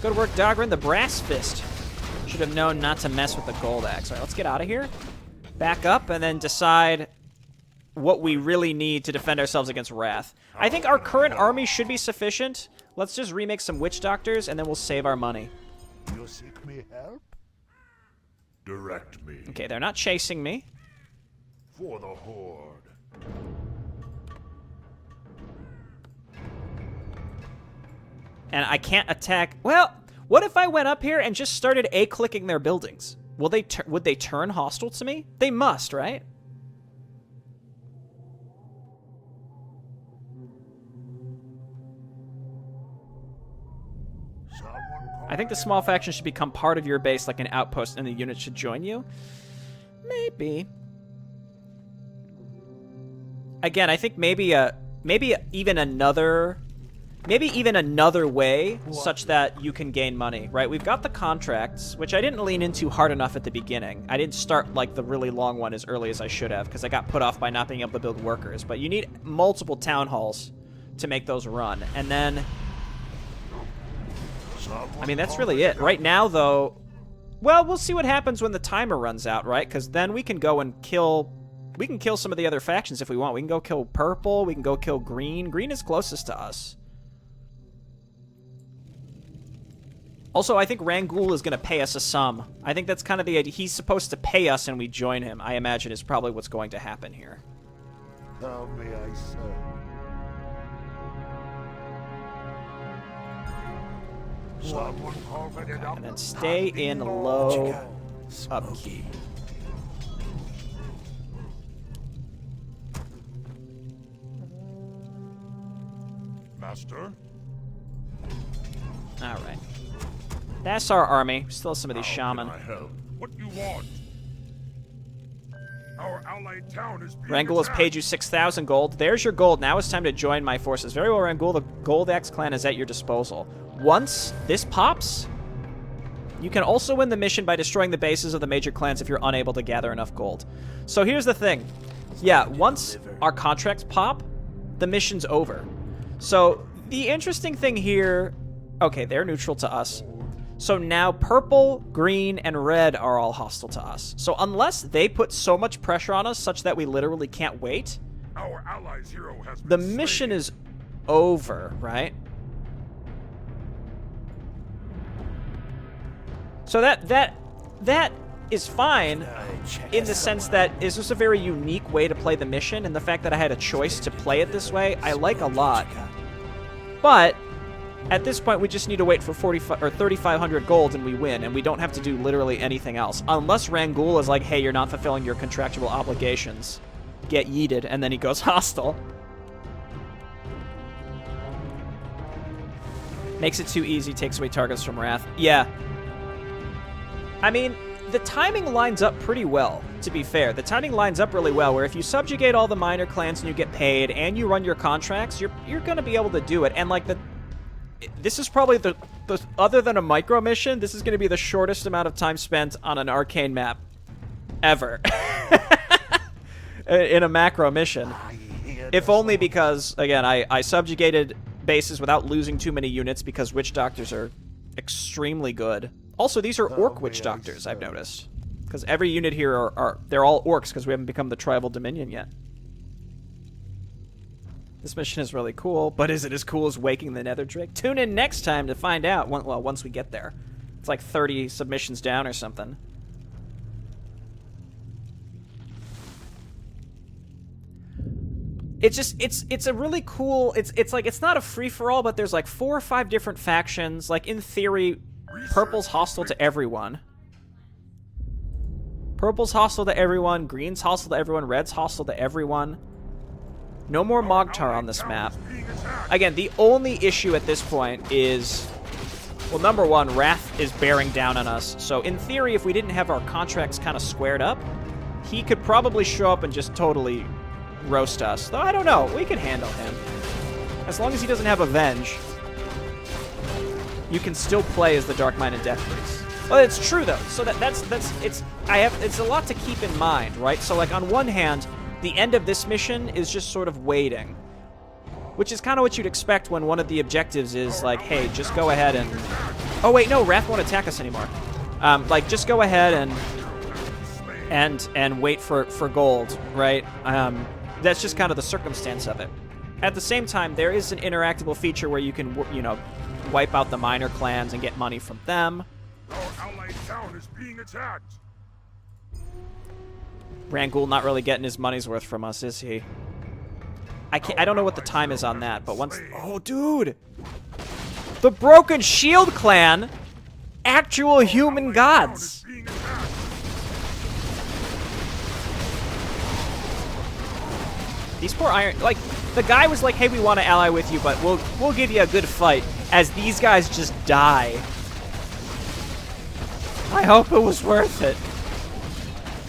Good work, Dogrin. The Brass Fist. Should have known not to mess with the Gold Axe. All right, let's get out of here. Back up and then decide what we really need to defend ourselves against Wrath. I think our current army should be sufficient. Let's just remake some Witch Doctors, and then we'll save our money. You seek me help? Direct me. Okay, they're not chasing me. For the Horde. And I can't attack... Well, what if I went up here and just started A-clicking their buildings? Would they turn hostile to me? They must, right? I think the small faction should become part of your base like an outpost, and the unit should join you. Maybe. Again, I think maybe even another way such that you can gain money, right? We've got the contracts, which I didn't lean into hard enough at the beginning. I didn't start like the really long one as early as I should have because I got put off by not being able to build workers. But you need multiple town halls to make those run, and then. I mean, that's really it. Right now, though, well, we'll see what happens when the timer runs out, right? Because then we can go and kill... We can kill some of the other factions if we want. We can go kill purple. We can go kill green. Green is closest to us. Also, I think Rangool is going to pay us a sum. I think that's kind of the idea. He's supposed to pay us and we join him, I imagine, is probably what's going to happen here. How may I serve? And then stay in low upkeep. Master? Alright. That's our army. We still have some of these shaman. What you want? Our allied town is being Rangool has paid you 6,000 gold. There's your gold. Now it's time to join my forces. Very well, Rangool. The Gold Axe clan is at your disposal. Once this pops, you can also win the mission by destroying the bases of the major clans if you're unable to gather enough gold. So here's the thing. Yeah, once our contracts pop, the mission's over. So the interesting thing here... Okay, they're neutral to us. So now purple, green, and red are all hostile to us. So unless they put so much pressure on us such that we literally can't wait, our allies' hero has the mission is over, right? So that is fine in the sense that it's just a very unique way to play the mission, and the fact that I had a choice to play it this way, I like a lot. But at this point, we just need to wait for 3,500 gold and we win, and we don't have to do literally anything else. Unless Rangool is like, hey, you're not fulfilling your contractual obligations. Get yeeted, and then he goes hostile. Makes it too easy, takes away targets from Wrath. Yeah. I mean, the timing lines up pretty well, to be fair. The timing lines up really well, where if you subjugate all the minor clans and you get paid, and you run your contracts, you're going to be able to do it. And, like, this is probably the other than a micro mission, this is going to be the shortest amount of time spent on an arcane map ever. In a macro mission. If only because, again, I subjugated bases without losing too many units because Witch Doctors are extremely good. Also, these are Orc Witch Doctors, I've noticed. Because every unit here they're all Orcs because we haven't become the Tribal Dominion yet. This mission is really cool, but is it as cool as Waking the Nether Drake? Tune in next time to find out, well, once we get there. It's like 30 submissions down or something. It's just, it's a really cool, it's like, it's not a free-for-all, but there's like 4 or 5 different factions. Like, in theory, purple's hostile to everyone. Purple's hostile to everyone, green's hostile to everyone, red's hostile to everyone. No more Mogtar on this map. Again, the only issue at this point is, well, number one, Wrath is bearing down on us. So in theory, if we didn't have our contracts kind of squared up, he could probably show up and just totally roast us. Though I don't know, we can handle him. As long as he doesn't have Avenge, you can still play as the Dark-Minded Death Priest. Well, it's true though. So it's a lot to keep in mind, right? So like on one hand, the end of this mission is just sort of waiting, which is kind of what you'd expect when one of the objectives is like, hey, just go ahead and... Oh wait, no, Wrath won't attack us anymore. Like, just go ahead and wait for gold, right? That's just kind of the circumstance of it. At the same time, there is an interactable feature where you can, you know, wipe out the minor clans and get money from them. Our allied town is being attacked. Rangool not really getting his money's worth from us, is he? I don't know what the time is on that, but once... Oh, dude! The Broken Shield Clan! Actual human gods! These poor Iron... Like, the guy was like, hey, we want to ally with you, but we'll give you a good fight. As these guys just die. I hope it was worth it.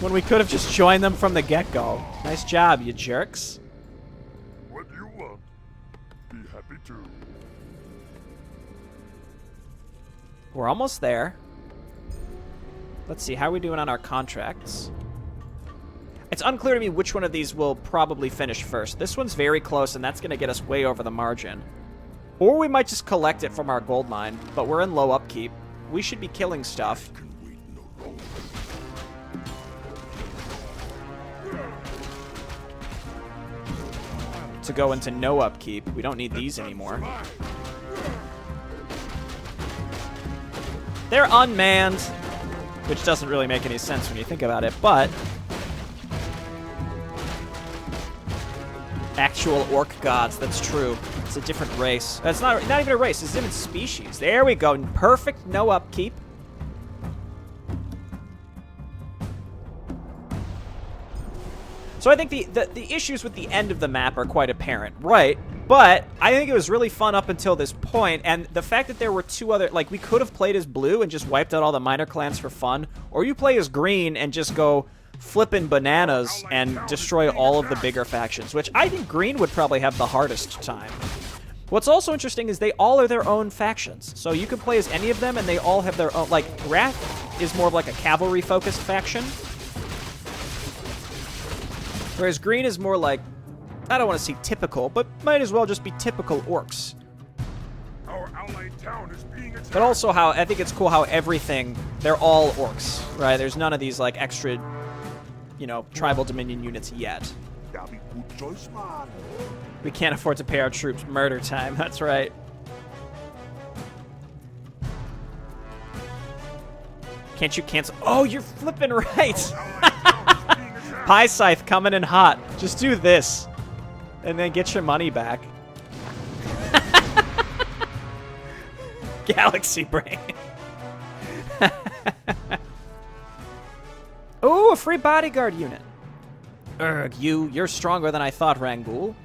When we could have just joined them from the get-go. Nice job, you jerks. What do you want? Be happy to. We're almost there. Let's see, how are we doing on our contracts? It's unclear to me which one of these will probably finish first. This one's very close, and that's going to get us way over the margin. Or we might just collect it from our gold mine, but we're in low upkeep. We should be killing stuff. To go into no upkeep. We don't need these anymore. They're unmanned, which doesn't really make any sense when you think about it, but actual orc gods, that's true. It's a different race. It's not even a race, it's a different species. There we go. Perfect no upkeep. So I think the issues with the end of the map are quite apparent, right? But I think it was really fun up until this point, and the fact that there were two other... Like, we could have played as blue and just wiped out all the minor clans for fun, or you play as green and just go flipping bananas and destroy all of the bigger factions, which I think green would probably have the hardest time. What's also interesting is they all are their own factions, so you could play as any of them, and they all have their own... Like, Wrath is more of like a cavalry-focused faction, whereas green is more like, I don't want to say typical, but might as well just be typical orcs. Our allied town is being attacked. But also how, I think it's cool how everything, they're all orcs, right? There's none of these like extra, you know, tribal dominion units yet. That'll be good choice, man. We can't afford to pay our troops murder time, that's right. Can't you cancel? Oh, you're flipping right! Pie Scythe coming in hot. Just do this. And then get your money back. Galaxy Brain. Ooh, a free bodyguard unit. Urgh, you're stronger than I thought, Rangool.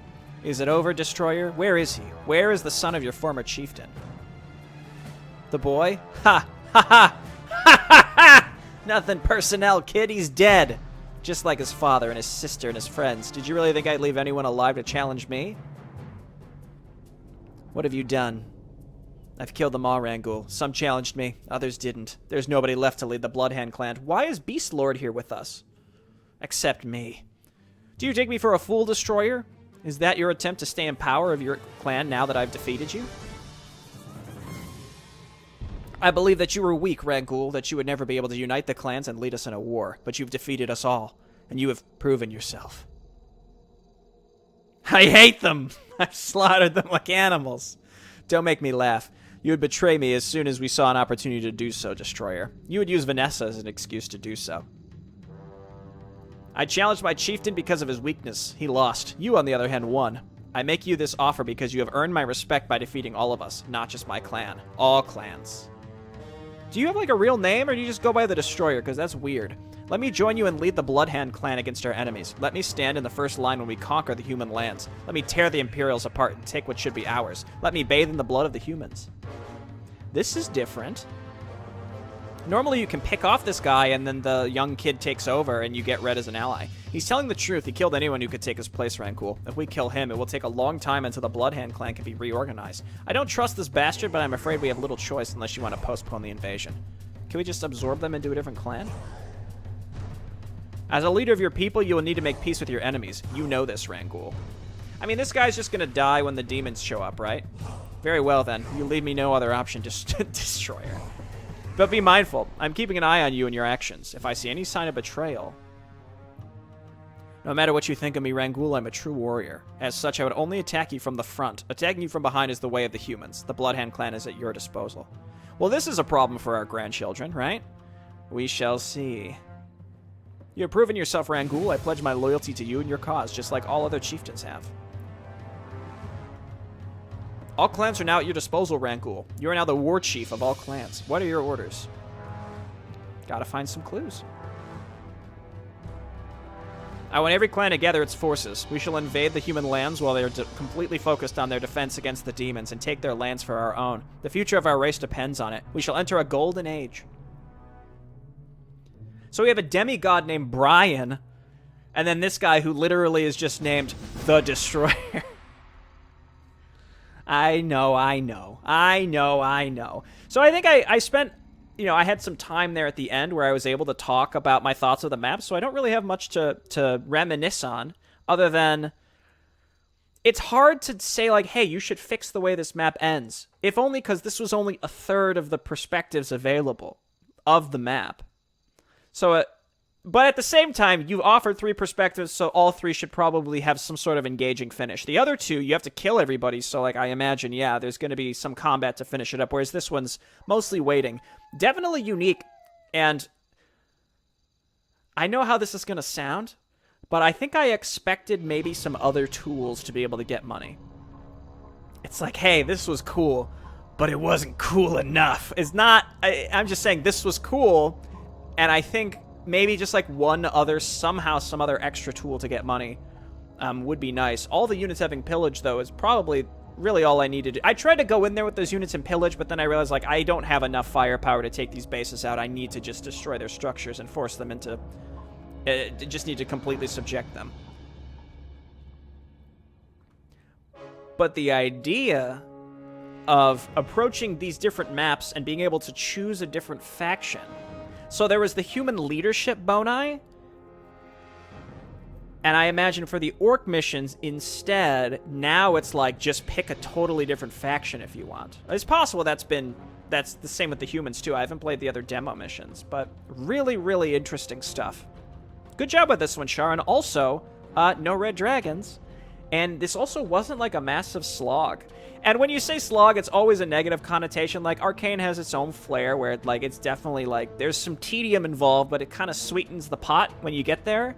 Is it over, Destroyer? Where is he? Where is the son of your former chieftain? The boy? Ha! Ha ha! Ha ha ha! Nothing personnel, kid. He's dead. Just like his father and his sister and his friends. Did you really think I'd leave anyone alive to challenge me? What have you done? I've killed them all, Rangool. Some challenged me, others didn't. There's nobody left to lead the Bloodhand clan. Why is Beast Lord here with us? Except me. Do you take me for a fool, Destroyer? Is that your attempt to stay in power of your clan now that I've defeated you? I believe that you were weak, Rangool, that you would never be able to unite the clans and lead us in a war, but you've defeated us all, and you have proven yourself. I hate them! I've slaughtered them like animals. Don't make me laugh. You would betray me as soon as we saw an opportunity to do so, Destroyer. You would use Vanessa as an excuse to do so. I challenged my chieftain because of his weakness. He lost. You, on the other hand, won. I make you this offer because you have earned my respect by defeating all of us, not just my clan. All clans. Do you have, like, a real name, or do you just go by the Destroyer? Because that's weird. Let me join you and lead the Bloodhand clan against our enemies. Let me stand in the first line when we conquer the human lands. Let me tear the Imperials apart and take what should be ours. Let me bathe in the blood of the humans. This is different. Normally you can pick off this guy and then the young kid takes over and you get Red as an ally. He's telling the truth. He killed anyone who could take his place, Rangool. If we kill him, it will take a long time until the Bloodhand clan can be reorganized. I don't trust this bastard, but I'm afraid we have little choice unless you want to postpone the invasion. Can we just absorb them into a different clan? As a leader of your people, you will need to make peace with your enemies. You know this, Rangool. I mean, this guy's just going to die when the demons show up, right? Very well, then. You leave me no other option, just Destroyer. But be mindful. I'm keeping an eye on you and your actions. If I see any sign of betrayal... No matter what you think of me, Rangool, I'm a true warrior. As such, I would only attack you from the front. Attacking you from behind is the way of the humans. The Bloodhand clan is at your disposal. Well, this is a problem for our grandchildren, right? We shall see. You have proven yourself, Rangool. I pledge my loyalty to you and your cause, just like all other chieftains have. All clans are now at your disposal, Rangool. You are now the war chief of all clans. What are your orders? Gotta find some clues. I want every clan to gather its forces. We shall invade the human lands while they are completely focused on their defense against the demons and take their lands for our own. The future of our race depends on it. We shall enter a golden age. So we have a demigod named Brian, and then this guy who literally is just named the Destroyer. I know. So I think I spent, I had some time there at the end where I was able to talk about my thoughts of the map, so I don't really have much to reminisce on, other than it's hard to say, like, hey, you should fix the way this map ends, if only because this was only a third of the perspectives available of the map. So, but at the same time, you've offered 3 perspectives, so all 3 should probably have some sort of engaging finish. The other 2, you have to kill everybody, so, like, I imagine, yeah, there's going to be some combat to finish it up, whereas this one's mostly waiting. Definitely unique, and I know how this is going to sound, but I think I expected maybe some other tools to be able to get money. It's like, hey, this was cool, but it wasn't cool enough. It's not, I'm just saying this was cool, and I think maybe just like one other, somehow some other extra tool to get money would be nice. All the units having pillage, though, is probably really all I needed. I tried to go in there with those units and pillage, but then I realized, like, I don't have enough firepower to take these bases out. I need to just destroy their structures and force them into... just need to completely subject them. But the idea of approaching these different maps and being able to choose a different faction... So there was the human leadership boni, and I imagine for the orc missions, instead, now it's like, just pick a totally different faction if you want. It's possible that's the same with the humans too. I haven't played the other demo missions, but really, really interesting stuff. Good job with this one, Shar, and also, no red dragons, and this also wasn't like a massive slog. And when you say slog, it's always a negative connotation. Like, Arcane has its own flair where, like, it's definitely, like, there's some tedium involved, but it kind of sweetens the pot when you get there.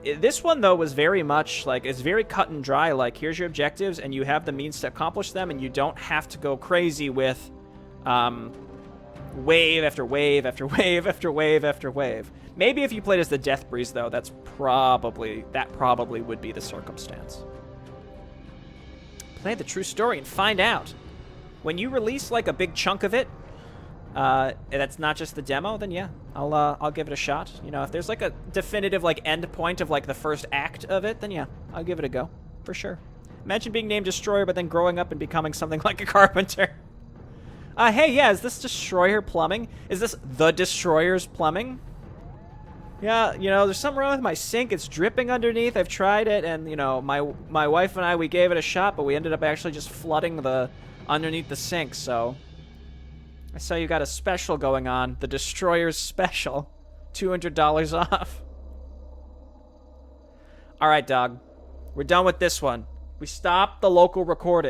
This one, though, was very much, like, it's very cut and dry. Like, here's your objectives, and you have the means to accomplish them, and you don't have to go crazy with wave after wave after wave after wave after wave. Maybe if you played as the Death Breeze, though, that probably would be the circumstance. Play the true story and find out. When you release like a big chunk of it, that's not just the demo, then yeah, I'll give it a shot. If there's like a definitive like end point of like the first act of it, then yeah, I'll give it a go for sure. Imagine being named Destroyer, but then growing up and becoming something like a carpenter. Hey, yeah, is this Destroyer plumbing? Is this the Destroyer's plumbing? Yeah, there's something wrong with my sink. It's dripping underneath. I've tried it, and, my wife and I, we gave it a shot, but we ended up actually just flooding underneath the sink, so... I saw you got a special going on. The Destroyer's Special. $200 off. Alright, dog. We're done with this one. We stopped the local recording.